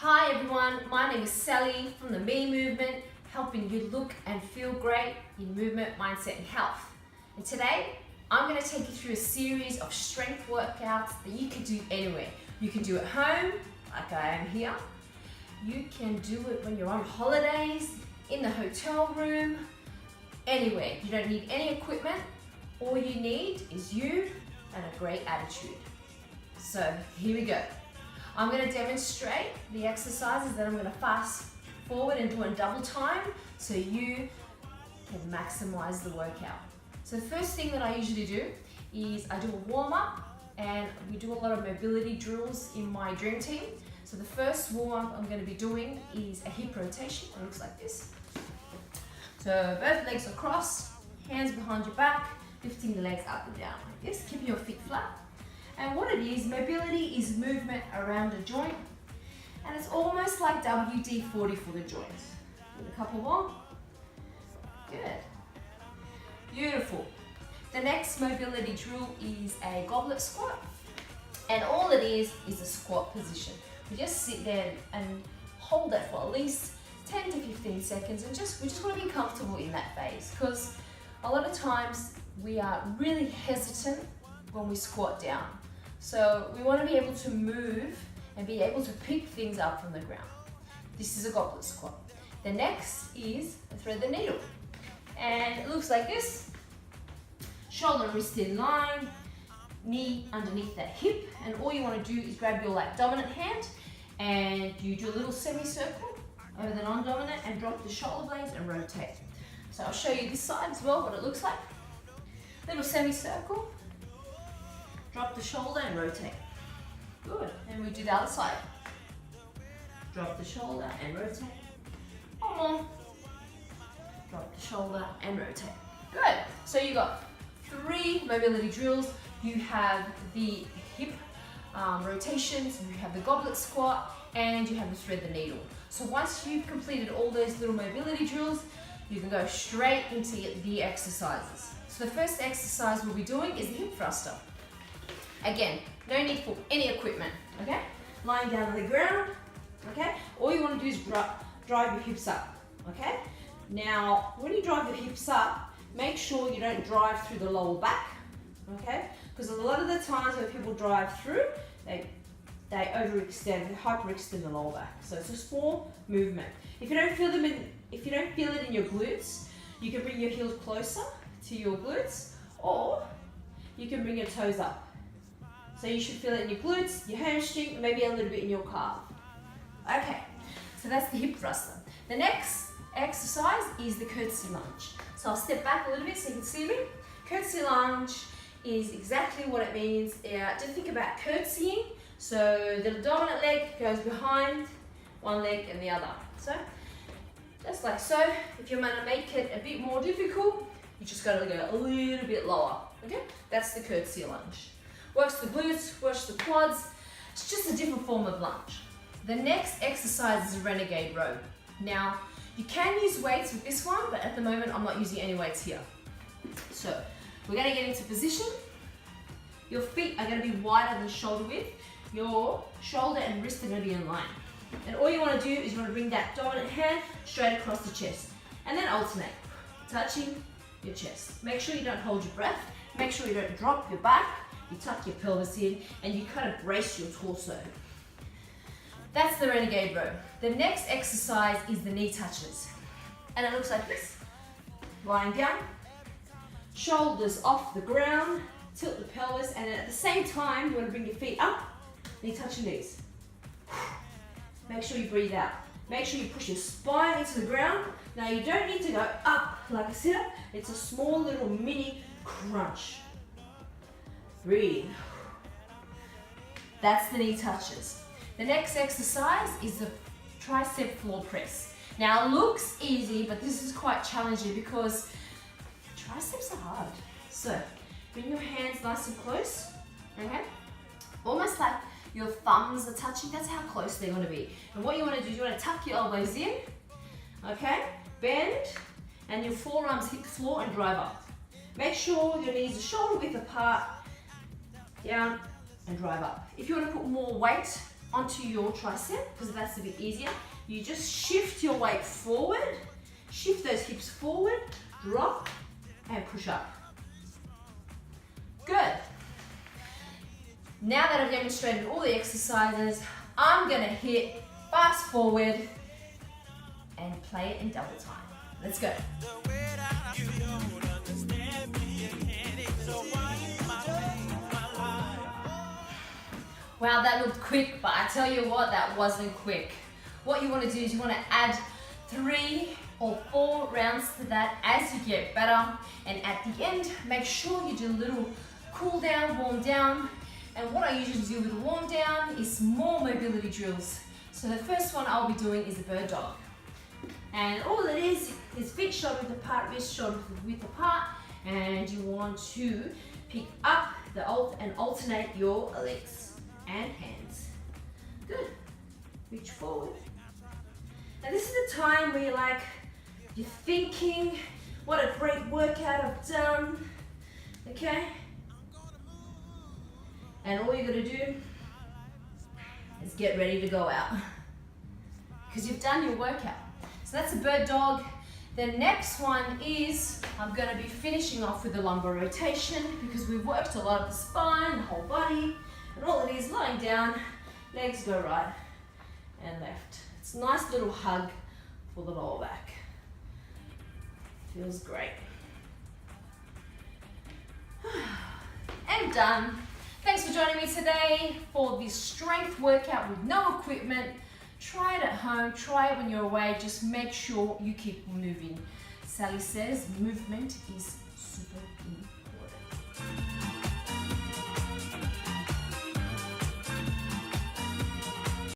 Hi everyone, my name is Sally from the Me Movement, helping you look and feel great in movement, mindset and health. And today, I'm going to take you through a series of strength workouts that you can do anywhere. You can do at home, like I am here. You can do it when you're on holidays, in the hotel room, anywhere. You don't need any equipment. All you need is you and a great attitude. So here we go. I'm going to demonstrate the exercises that I'm going to fast forward and do in double time so you can maximize the workout. So the first thing that I usually do is I do a warm-up, and we do a lot of mobility drills in my dream team. So the first warm-up I'm going to be doing is a hip rotation. It looks like this. So both legs are crossed, hands behind your back, lifting the legs up and down like this, keeping your feet flat. And what it is, mobility is movement around a joint, and it's almost like WD-40 for the joints. Give it a couple more. Good. Beautiful. The next mobility drill is a goblet squat, and all it is a squat position. We just sit there and hold that for at least 10 to 15 seconds, and we just want to be comfortable in that phase, because a lot of times we are really hesitant when we squat down. So we want to be able to move and be able to pick things up from the ground. This is a goblet squat. The next is a thread the needle. And it looks like this. Shoulder and wrist in line, knee underneath that hip, and all you want to do is grab your dominant hand and you do a little semicircle over the non-dominant and drop the shoulder blades and rotate. So I'll show you this side as well, what it looks like. Little semicircle. Drop the shoulder and rotate. Good. And we do the other side. Drop the shoulder and rotate. One more. Drop the shoulder and rotate. Good. So you got 3 mobility drills. You have the hip rotations, you have the goblet squat, and you have the thread the needle. So once you've completed all those little mobility drills, you can go straight into the exercises. So the first exercise we'll be doing is the hip thruster. Again, no need for any equipment, okay? Lying down on the ground, okay? All you want to do is drive your hips up, okay? Now, when you drive your hips up, make sure you don't drive through the lower back, okay? Because a lot of the times when people drive through, they overextend, they hyperextend the lower back. So it's a small movement. If you don't feel it in your glutes, you can bring your heels closer to your glutes, or you can bring your toes up. So you should feel it in your glutes, your hamstring, maybe a little bit in your calf. Okay, so that's the hip thruster. The next exercise is the curtsy lunge. So I'll step back a little bit so you can see me. Curtsy lunge is exactly what it means. Just think about curtsying. So the dominant leg goes behind one leg and the other. So just like so. If you're going to make it a bit more difficult, you just got to go a little bit lower. Okay, that's the curtsy lunge. Works the glutes, works the quads. It's just a different form of lunge. The next exercise is a renegade row. Now, you can use weights with this one, but at the moment I'm not using any weights here. So, we're going to get into position. Your feet are going to be wider than shoulder width. Your shoulder and wrist are going to be in line. And all you want to do is you want to bring that dominant hand straight across the chest. And then alternate, touching your chest. Make sure you don't hold your breath. Make sure you don't drop your back. You tuck your pelvis in and you kind of brace your torso. That's the renegade row. The next exercise is the knee touches. And it looks like this. Lying down, shoulders off the ground, tilt the pelvis, and at the same time you want to bring your feet up, knee touch your knees. Make sure you breathe out. Make sure you push your spine into the ground. Now you don't need to go up like a sit-up. It's a small little mini crunch. Breathe. That's the knee touches. The next exercise is the tricep floor press. Now it looks easy, but this is quite challenging because triceps are hard. So bring your hands nice and close, okay? Almost like your thumbs are touching, that's how close they're gonna be. And what you wanna do is you wanna tuck your elbows in, okay? Bend, and your forearms hit the floor and drive up. Make sure your knees are shoulder width apart, down and drive up. If you want to put more weight onto your tricep because that's a bit easier. You just shift your weight forward, shift those hips forward, drop, and push up. Good. Now that I've demonstrated all the exercises, I'm gonna hit fast forward and play it in double time. Let's go. Wow, that looked quick, but I tell you what, that wasn't quick. What you want to do is you want to add 3 or 4 rounds to that as you get better. And at the end, make sure you do a little cool down, warm down. And what I usually do with warm down is more mobility drills. So the first one I'll be doing is a bird dog. And all it is feet shoulder width apart, wrist shoulder width apart. And you want to pick up and alternate your legs and hands. Good. Reach forward. Now this is the time where you're thinking, what a great workout I've done. Okay? And all you gotta do is get ready to go out. Because you've done your workout. So that's a bird dog. The next one is, I'm gonna be finishing off with the lumbar rotation because we've worked a lot of the spine, the whole body. And all it is, lying down, legs go right and left. It's a nice little hug for the lower back. Feels great. And done. Thanks for joining me today for this strength workout with no equipment. Try it at home, try it when you're away, just make sure you keep moving. Sally says movement is super important.